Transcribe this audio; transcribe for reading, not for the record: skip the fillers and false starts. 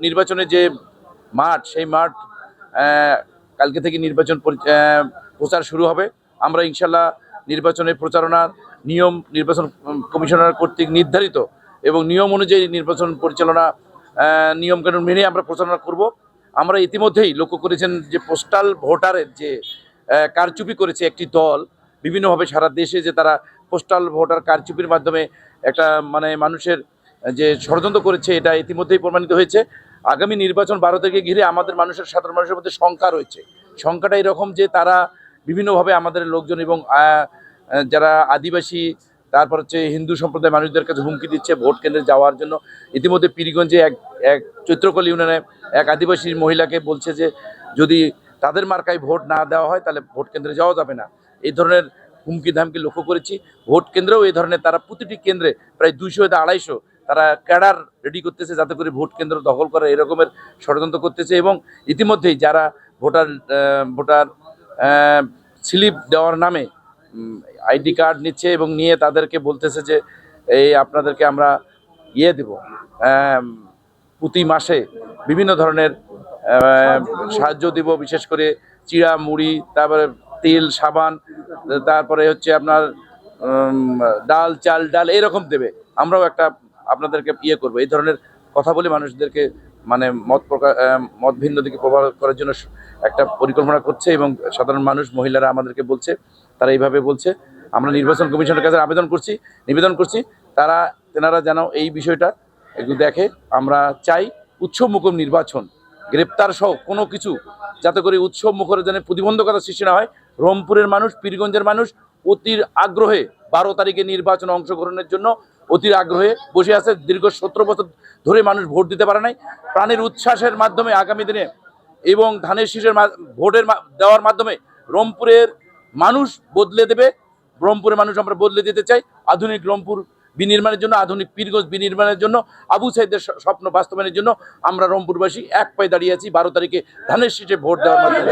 নির্বাচনের যে মাঠ, সেই মাঠ কালকে থেকে প্রচার শুরু হবে। আমরা ইনশাল্লাহ নির্বাচনের প্রচারণার নিয়ম নির্বাচন কমিশনার কর্তৃক নির্ধারিত এবং নিয়ম অনুযায়ী নির্বাচন পরিচালনা নিয়মকানুন মেনে আমরা প্রচারণা করব। আমরা ইতিমধ্যেই লক্ষ্য করেছেন যে পোস্টাল ভোটারের যে কারচুপি করেছে একটি দল বিভিন্নভাবে সারা দেশে, যে তারা পোস্টাল ভোটার কারচুপির মাধ্যমে একটা মানুষের যে ষড়যন্ত্র করেছে, এটা ইতিমধ্যেই প্রমাণিত হয়েছে। আগামী নির্বাচন 12 তারিখে ঘিরে আমাদের সাধারণ মানুষের মধ্যে শঙ্কা রয়েছে। শঙ্কাটা এরকম যে তারা বিভিন্নভাবে আমাদের লোকজন এবং যারা আদিবাসী, তারপর হচ্ছে হিন্দু সম্প্রদায়ের মানুষদের কাছে হুমকি দিচ্ছে ভোট কেন্দ্রে যাওয়ার জন্য। ইতিমধ্যে পীরগঞ্জে এক চৈত্রকল ইউনিয়নে এক আদিবাসী মহিলাকে বলছে যে যদি তাদের মার্কায় ভোট না দেওয়া হয় তাহলে ভোট কেন্দ্রে যাওয়া যাবে না। এই ধরনের হুমকি ধামকি লক্ষ্য করেছি। ভোট কেন্দ্রেও এই ধরনের তারা প্রতিটি কেন্দ্রে প্রায় 200-250 তারা ক্যাডার রেডি করতেছে, যাতে করে ভোট কেন্দ্র দখল করে এরকমের ষড়যন্ত্র করতেছে। এবং ইতিমধ্যেই যারা ভোটার স্লিপ দেওয়ার নামে আইডি কার্ড নিচ্ছে এবং নিয়ে তাদেরকে বলতেছে যে এই আপনাদেরকে আমরা দেব, প্রতি মাসে বিভিন্ন ধরনের সাহায্য দিব, বিশেষ করে চিড়া মুড়ি, তারপরে তেল সাবান, তারপরে হচ্ছে আপনার ডাল চাল ডাল এরকম দেবে। আমরাও একটা আপনাদেরকে করবো, এই ধরনের কথা বলে মানুষদেরকে মত ভিন্ন দিকে প্রভাব করার জন্য একটা পরিকল্পনা করছে। এবং সাধারণ মানুষ, মহিলারা আমাদেরকে বলছে, তারা এইভাবে বলছে। আমরা নির্বাচন কমিশনের কাছে নিবেদন করছি তেনারা যেন এই বিষয়টা একটু দেখে। আমরা চাই উৎসব মুখর নির্বাচন, গ্রেপ্তার সহ কোনো কিছু যাতে করে উৎসব মুখরের জন্য প্রতিবন্ধকতা সৃষ্টি না হয়। রংপুরের মানুষ, পীরগঞ্জের মানুষ অতির আগ্রহে 12 তারিখে নির্বাচনে অংশগ্রহণের জন্য অতির আগ্রহে বসে আছে। দীর্ঘ 17 বছর ধরে মানুষ ভোট দিতে পারে নাই। প্রাণের উচ্ছ্বাসের মাধ্যমে আগামী দিনে এবং ধানের শীষের ভোটের দেওয়ার মাধ্যমে রংপুরের মানুষ বদলে দেবে। রংপুরের মানুষ আমরা বদলে দিতে চাই। আধুনিক রংপুর বিনির্মাণের জন্য, আধুনিক পীরগঞ্জ বিনির্মাণের জন্য, আবু সাইদের স্বপ্ন বাস্তবায়নের জন্য আমরা রংপুরবাসী এক পায়ে দাঁড়িয়ে আছি 12 তারিখে ধানের শীষে ভোট দেওয়ার মাধ্যমে।